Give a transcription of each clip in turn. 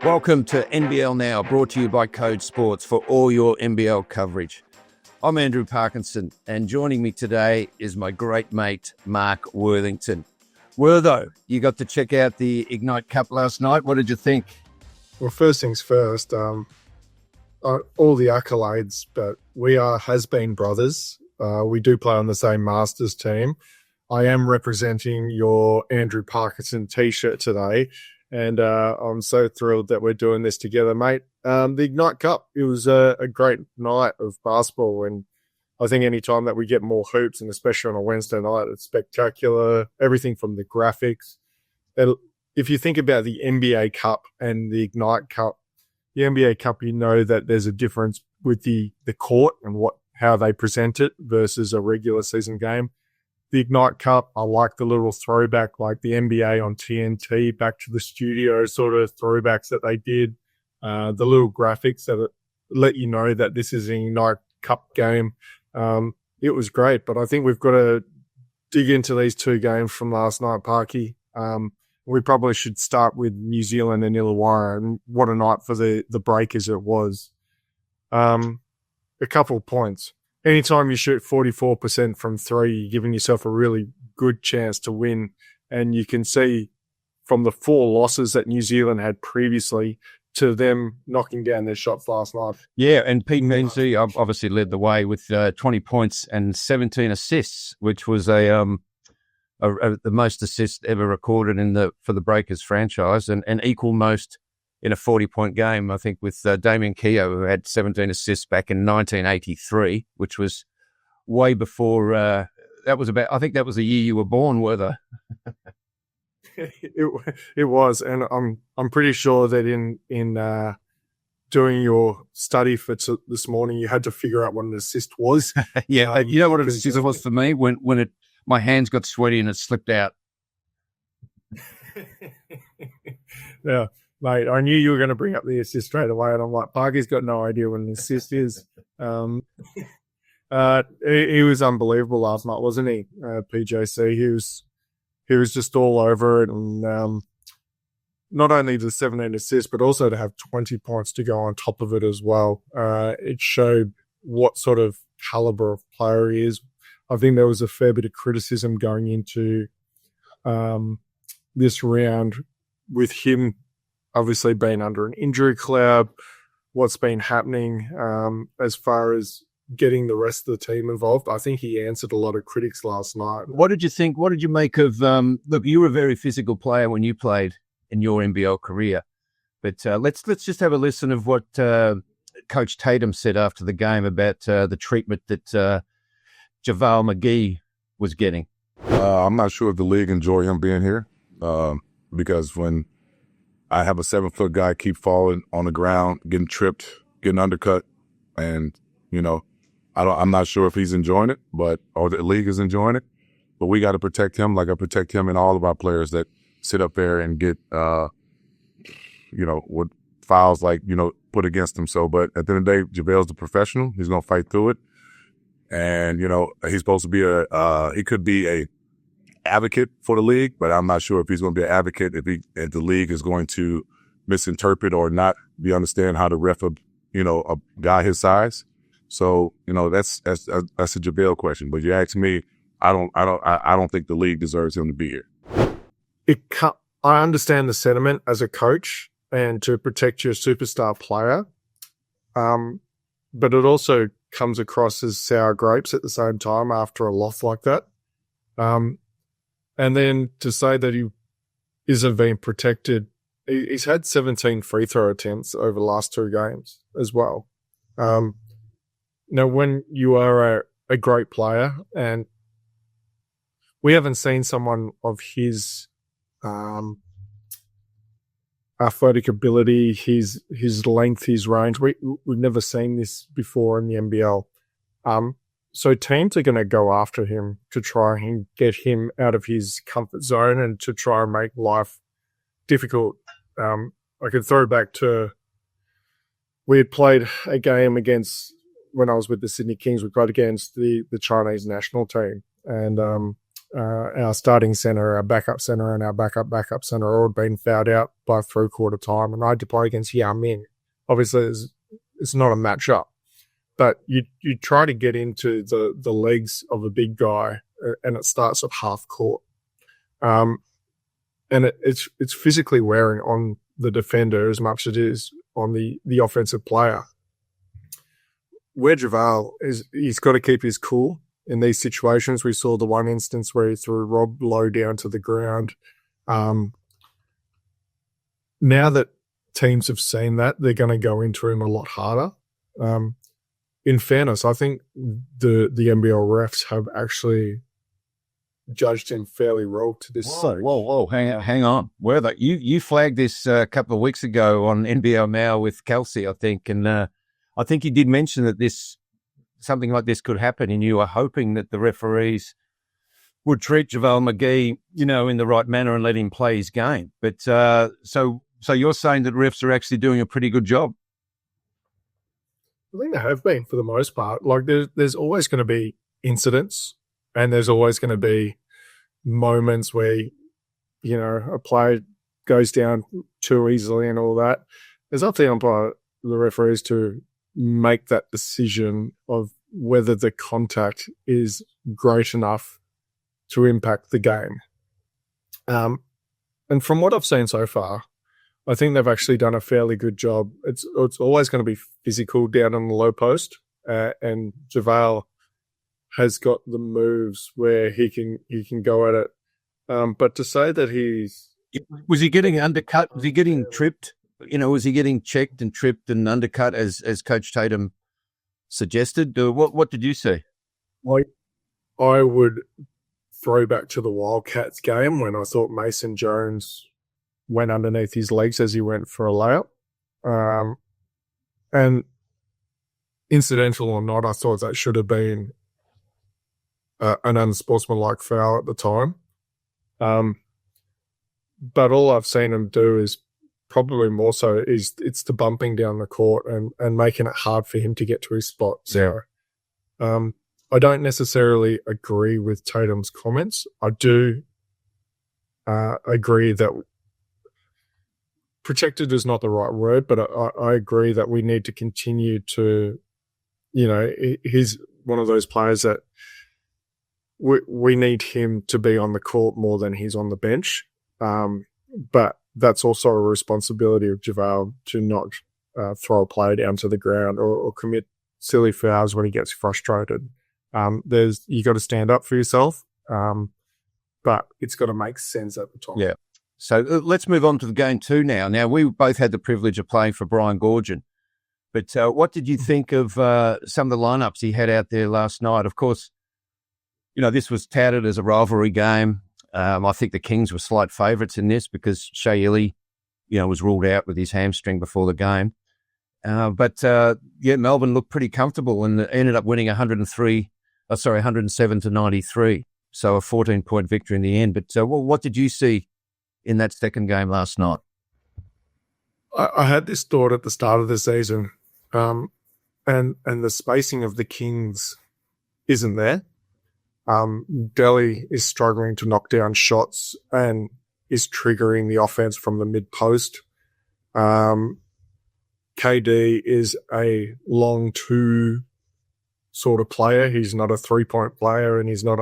Welcome to NBL Now, brought to you by Code Sports for all your NBL coverage. I'm Andrew Parkinson, and joining me today is my great mate, Mark Worthington. Wortho, you got to check out the Ignite Cup last night. What did you think? Well, first things first, all the accolades, but we are has-been brothers. We do play on the same Masters team. I am representing your Andrew Parkinson t-shirt today, and I'm so thrilled that we're doing this together, mate. The Ignite Cup, it was a great night of basketball, and I think any time that we get more hoops, and especially on a Wednesday night, it's spectacular. Everything from the graphics. If you think about the NBA Cup and the Ignite Cup, the NBA Cup, you know that there's a difference with the court and how they present it versus a regular season game. The Ignite Cup, I like the little throwback, like the NBA on TNT, back to the studio sort of throwbacks that they did. The little graphics that let you know that this is an Ignite Cup game. It was great, but I think we've got to dig into these two games from last night, Parky. We probably should start with New Zealand and Illawarra, and what a night for the Breakers it was. A couple of points. Anytime you shoot 44% from three, you're giving yourself a really good chance to win. And you can see from the 4 losses that New Zealand had previously to them knocking down their shots last night. Yeah, and PJC obviously led the way with 20 points and 17 assists, which was the most assists ever recorded for the Breakers franchise, and equal most in a 40-point game, I think, with Damien Keogh, who had 17 assists back in 1983, which was way before. I think that was the year you were born, Werther. It was, and I'm pretty sure that in doing your study for this morning, you had to figure out what an assist was. Yeah, you know what an assist was for me when my hands got sweaty and it slipped out. Yeah, mate, I knew you were going to bring up the assist straight away, and I'm like, Parky's got no idea what an assist is. He was unbelievable last night, wasn't he? PJC, he was just all over it, and not only the 17 assists, but also to have 20 points to go on top of it as well. It showed what sort of caliber of player he is. I think there was a fair bit of criticism going into this round with him obviously being under an injury cloud, what's been happening as far as getting the rest of the team involved. I think he answered a lot of critics last night. What did you think? What did you make of, look, you were a very physical player when you played in your NBL career, but let's just have a listen of what Coach Tatum said after the game about the treatment that Javale McGee was getting. I'm not sure if the league enjoy him being here because when I have a 7-foot guy keep falling on the ground, getting tripped, getting undercut, and, I'm not sure if he's enjoying it, or the league is enjoying it, but we got to protect him like I protect him and all of our players that sit up there and get, with fouls put against him. So, but at the end of the day, JaVale's the professional. He's going to fight through it. And, he's supposed to be he could be a advocate for the league, but I'm not sure if he's going to be an advocate if the league is going to misinterpret or not understand how to ref a guy his size. So, that's a JaVale question. But you ask me, I don't think the league deserves him to be here. I understand the sentiment as a coach and to protect your superstar player. But it also comes across as sour grapes at the same time after a loss like that. And then to say that he isn't being protected, he's had 17 free throw attempts over the last 2 games as well. Now, when you are a great player, and we haven't seen someone of his athletic ability, his length, his range, we've never seen this before in the NBL. So teams are going to go after him to try and get him out of his comfort zone and to try and make life difficult. I could throw back to, we had played a game when I was with the Sydney Kings, we played against the Chinese national team. And our starting centre, our backup centre, and our backup centre all had been fouled out by 3/4 time, and I had to play against Yao Ming. Obviously, it's not a match-up, but you try to get into the legs of a big guy, and it starts at half court. And it's physically wearing on the defender as much as it is on the offensive player. Where Javale he's got to keep his cool in these situations. We saw the one instance where he threw Rob Lowe down to the ground. Now that teams have seen that, they're going to go into him a lot harder. In fairness, I think the NBL refs have actually judged him fairly well to this. Whoa! Hang on. Where that you flagged this a couple of weeks ago on NBL Now with Kelsey, I think, and I think you did mention that something like this could happen, and you were hoping that the referees would treat Javale McGee, in the right manner and let him play his game. But so you're saying that refs are actually doing a pretty good job? I think they have been for the most part. Like there's always going to be incidents, and there's always going to be moments where, a player goes down too easily and all that. There's up to the umpire, the referees, to make that decision of whether the contact is great enough to impact the game. And from what I've seen so far, I think they've actually done a fairly good job. It's always going to be physical down on the low post, and Javale has got the moves where he can go at it. But to say that was he getting undercut? Was he getting tripped? Was he getting checked and tripped and undercut as Coach Tatum suggested? What did you see? I would throw back to the Wildcats game when I thought Mason Jones went underneath his legs as he went for a layup. And incidental or not, I thought that should have been an unsportsmanlike foul at the time. But all I've seen him do is probably more so it's the bumping down the court and making it hard for him to get to his spot. So I don't necessarily agree with Tatum's comments. I do agree that protected is not the right word, but I agree that we need to continue to, he's one of those players that we need him to be on the court more than he's on the bench. But that's also a responsibility of Javale to not throw a player down to the ground or commit silly fouls when he gets frustrated. You got to stand up for yourself, but it's got to make sense at the time. Yeah. So let's move on to the game 2 now. Now, we both had the privilege of playing for Brian Goorjian, but what did you think of some of the lineups he had out there last night? Of course, this was touted as a rivalry game. I think the Kings were slight favourites in this because Shea Ili, was ruled out with his hamstring before the game. But Melbourne looked pretty comfortable and ended up winning 107 to 93. So a 14-point victory in the end. But what did you see in that second game last night? I had this thought at the start of the season, and the spacing of the Kings isn't there. Delhi is struggling to knock down shots and is triggering the offense from the mid-post. KD is a long two sort of player. He's not a three-point player, and he's not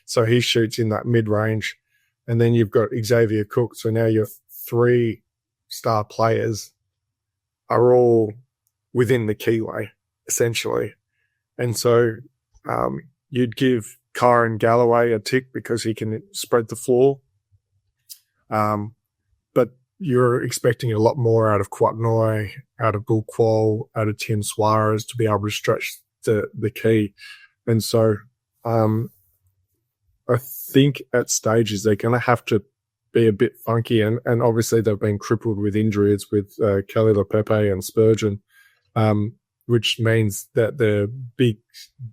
so he shoots in that mid-range. And then you've got Xavier Cook. So now your 3 star players are all within the keyway, essentially. And so you'd give Kyron Galloway a tick because he can spread the floor. But you're expecting a lot more out of Kwatnoi, out of Bull Qual, out of Tim Suarez to be able to stretch the key. And so I think at stages they're going to have to be a bit funky, and obviously they've been crippled with injuries with Kelly LePepe and Spurgeon, which means that the big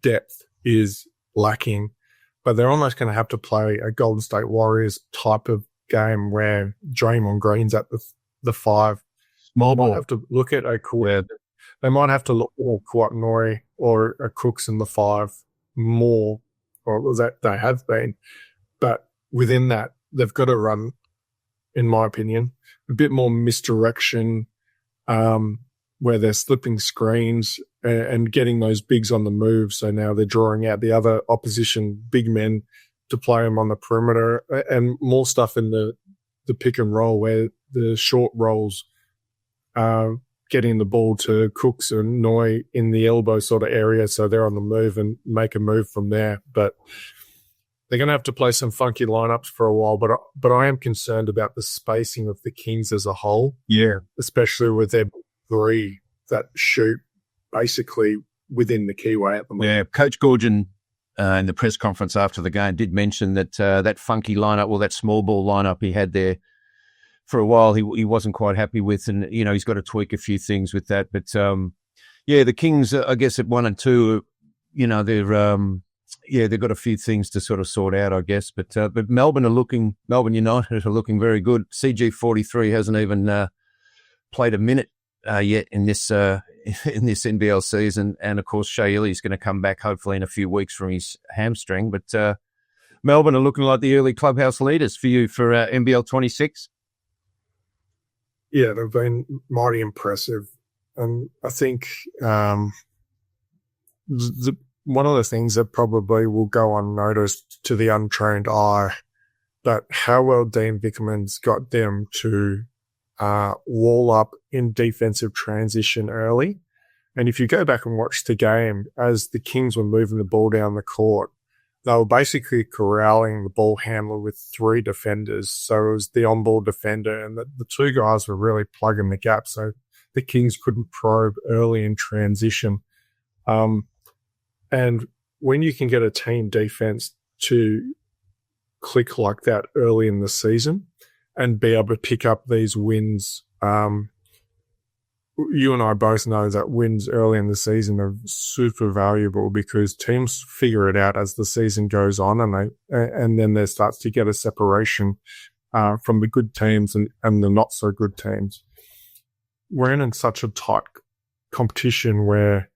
depth is lacking. But they're almost going to have to play a Golden State Warriors type of game where Draymond Green's at the 5. They might have to look at They might have to look at Kwatnoi or a Crooks in the 5 more, or that they have been. But within that, they've got to run, in my opinion, a bit more misdirection, where they're slipping screens and getting those bigs on the move. So now they're drawing out the other opposition big men to play them on the perimeter, and more stuff in the pick and roll where the short rolls are getting the ball to Cooks and Noy in the elbow sort of area. So they're on the move and make a move from there. But they're going to have to play some funky lineups for a while. But I am concerned about the spacing of the Kings as a whole. Yeah. Especially with their three that shoot basically within the keyway at the moment. Yeah, Coach Gorgon in the press conference after the game did mention that that funky lineup, well, that small ball lineup he had there for a while, he wasn't quite happy with, and he's got to tweak a few things with that. But the Kings, I guess at 1 and 2, they've got a few things to sort of sort out, I guess. But Melbourne United are looking very good. CG43 hasn't even played a minute yet in this NBL season, and of course Shea Illy's going to come back hopefully in a few weeks from his hamstring. But Melbourne are looking like the early clubhouse leaders for you for NBL 26. Yeah, they've been mighty impressive, and I think one of the things that probably will go unnoticed to the untrained eye, but how well Dean Vickerman's got them to wall up in defensive transition early. And if you go back and watch the game, as the Kings were moving the ball down the court, they were basically corralling the ball handler with 3 defenders. So it was the on-ball defender, and the 2 guys were really plugging the gap. So the Kings couldn't probe early in transition. And when you can get a team defense to click like that early in the season and be able to pick up these wins, you and I both know that wins early in the season are super valuable because teams figure it out as the season goes on, and then there starts to get a separation from the good teams and the not so good teams. We're in such a tight competition where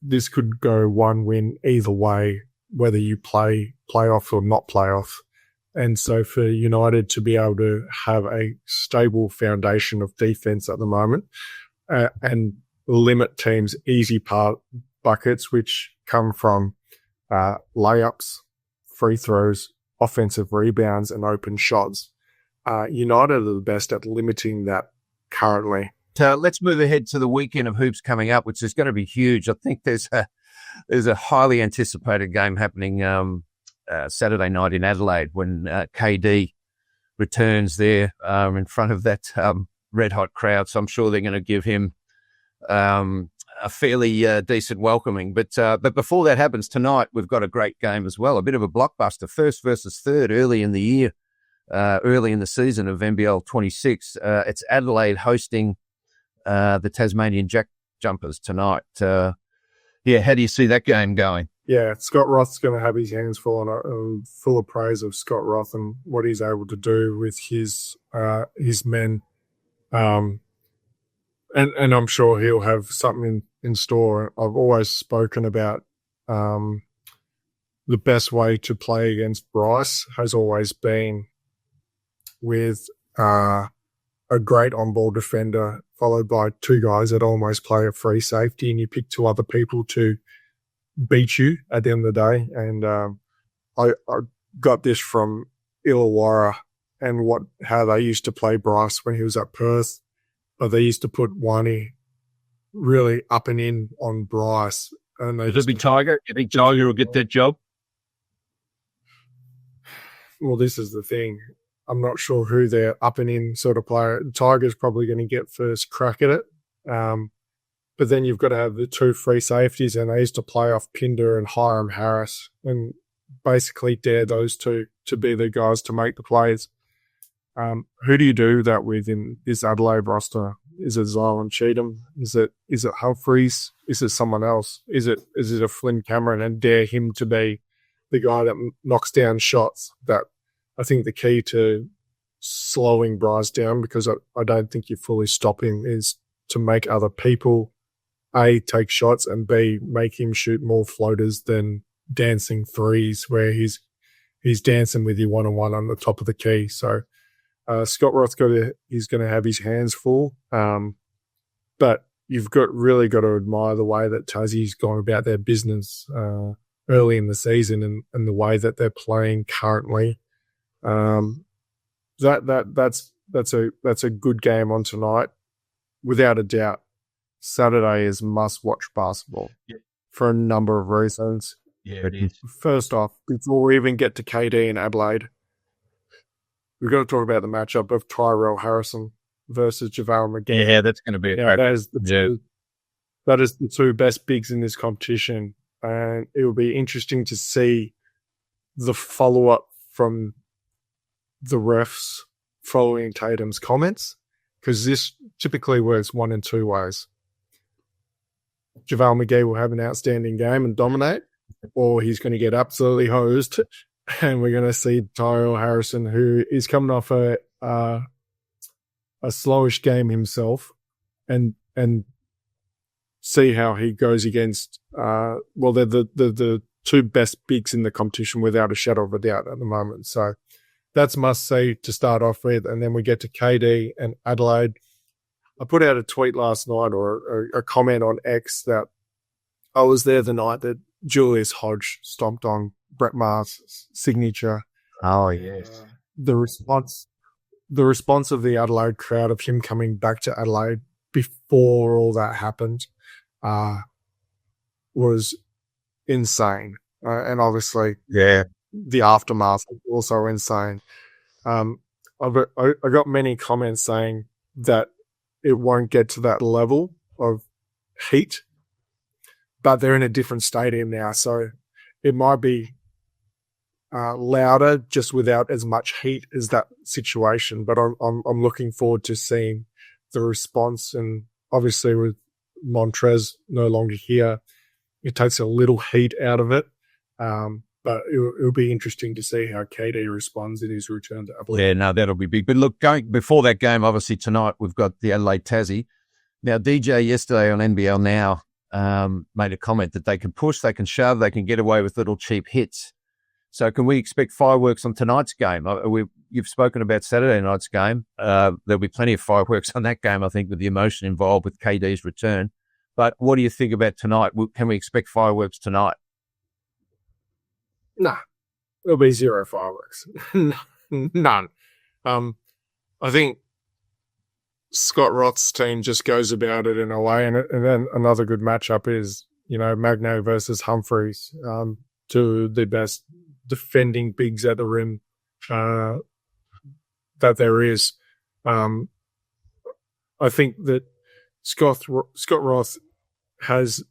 this could go one win either way, whether you play playoff or not playoff. And so for United to be able to have a stable foundation of defense at the moment and limit teams' easy buckets, which come from layups, free throws, offensive rebounds, and open shots. United are the best at limiting that currently. Let's move ahead to the weekend of hoops coming up, which is going to be huge. I think there's a highly anticipated game happening Saturday night in Adelaide when KD returns there in front of that red-hot crowd. So I'm sure they're going to give him a fairly decent welcoming. But before that happens tonight, we've got a great game as well, a bit of a blockbuster, first versus third early in the year, early in the season of NBL 26. It's Adelaide hosting the Tasmanian Jack Jumpers tonight. How do you see that game going? Yeah, Scott Roth's going to have his hands full, and full of praise of Scott Roth and what he's able to do with his men. And I'm sure he'll have something in store. I've always spoken about the best way to play against Bryce has always been with a great on-ball defender followed by 2 guys that almost play a free safety, and you pick 2 other people to beat you at the end of the day. And I got this from Illawarra and how they used to play Bryce when he was at Perth. But they used to put Wani really up and in on Bryce. And they It'll be Tyger. You think Tyger will get that job? Well, this is the thing. I'm not sure who their up and in sort of player. Tyger's probably going to get first crack at it. But then you've got to have the 2 free safeties, and they used to play off Pinder and Hiram Harris and basically dare those 2 to be the guys to make the plays. Who do you do that with in this Adelaide roster? Is it Zylan Cheatham? Is it Humphreys? Is it someone else? Is it a Flynn Cameron, and dare him to be the guy that knocks down shots? That I think the key to slowing Bryce down, because I don't think you fully stop him, is to make other people A, take shots, and B, make him shoot more floaters than dancing threes where he's he's dancing with you one-on-one on the top of the key. So Scott Roth he's going to have his hands full. But you've really got to admire the way that Tassie's going about their business early in the season and the way that they're playing currently. That's a good game on tonight, without a doubt. Saturday is must-watch basketball for a number of reasons. Yeah, it is. First off, before we even get to KD and Adelaide, we've got to talk about the matchup of Tyrell Harrison versus Javale McGee. Yeah, that's going to be that is the two best bigs in this competition, and it will be interesting to see the follow-up from the refs following Tatum's comments, because this typically works one in two ways. Javale McGee will have an outstanding game and dominate, or he's going to get absolutely hosed, and we're going to see Tyrell Harrison, who is coming off a slowish game himself, and see how he goes against they're the two best bigs in the competition without a shadow of a doubt at the moment. So that's must see to start off with, and then we get to KD and Adelaide. I put out a tweet last night, or a comment on X, that I was there the night that Julius Hodge stomped on Brett Maher's signature. Oh, yes. The response of the Adelaide crowd, of him coming back to Adelaide before all that happened, was insane. And obviously, the aftermath was also insane. I got many comments saying that it won't get to that level of heat, but they're in a different stadium now, so it might be louder, just without as much heat as that situation. But I'm looking forward to seeing the response, and obviously with Montrez no longer here, it takes a little heat out of it. But it'll be interesting to see how KD responds in his return to Adelaide. Yeah, no, that'll be big. But look, going before that game, obviously tonight we've got the Adelaide Tassie. Now, DJ yesterday on NBL Now made a comment that they can push, they can shove, they can get away with little cheap hits. So can we expect fireworks on tonight's game? You've spoken about Saturday night's game. There'll be plenty of fireworks on that game, I think, with the emotion involved with KD's return. But what do you think about tonight? Can we expect fireworks tonight? Nah, there'll be zero fireworks. None. I think Scott Roth's team just goes about it in a way, and then another good matchup is, Magno versus Humphreys, two of the best defending bigs at the rim that there is. I think that Scott Roth has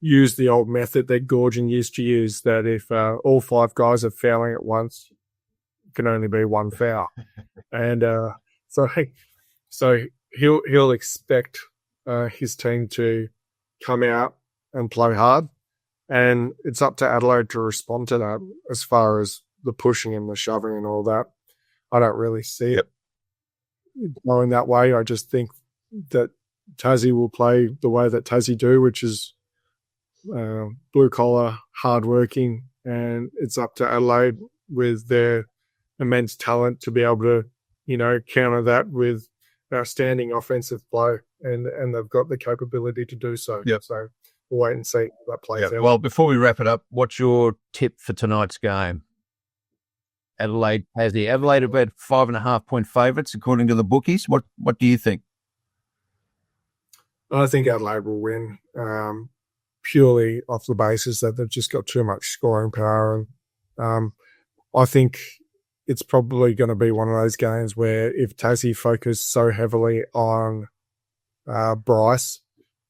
use the old method that Gorgon used to use, that if all five guys are fouling at once, it can only be one foul. And so he'll expect his team to come out and play hard. And it's up to Adelaide to respond to that. As far as the pushing and the shoving and all that, I don't really see it going that way. I just think that Tassie will play the way that Tassie do, which is blue collar, hardworking, and it's up to Adelaide with their immense talent to be able to, counter that with outstanding offensive play, and they've got the capability to do so. Yep. So we'll wait and see how that plays out. Well, before we wrap it up, what's your tip for tonight's game? Adelaide Tassie. Adelaide about 5.5-point favourites according to the bookies. What do you think? I think Adelaide will win. Purely off the basis that they've just got too much scoring power. And I think it's probably going to be one of those games where if Tassie focus so heavily on Bryce,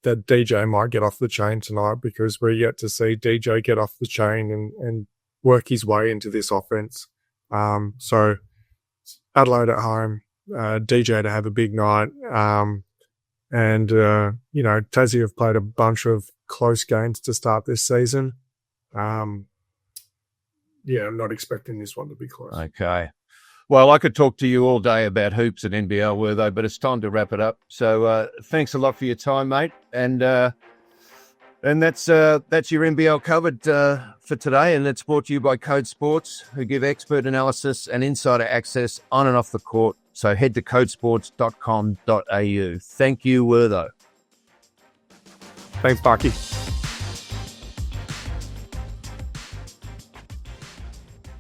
that DJ might get off the chain tonight, because we're yet to see DJ get off the chain and work his way into this offense. So Adelaide at home, DJ to have a big night. And Tassie have played a bunch of close games to start this season. I'm not expecting this one to be close. Okay. Well, I could talk to you all day about hoops at NBL, Wortho, but it's time to wrap it up. So thanks a lot for your time, mate. And And that's your NBL covered for today, and it's brought to you by Code Sports, who give expert analysis and insider access on and off the court. So head to codesports.com.au. Thank you, Wertho. Thanks, Parky.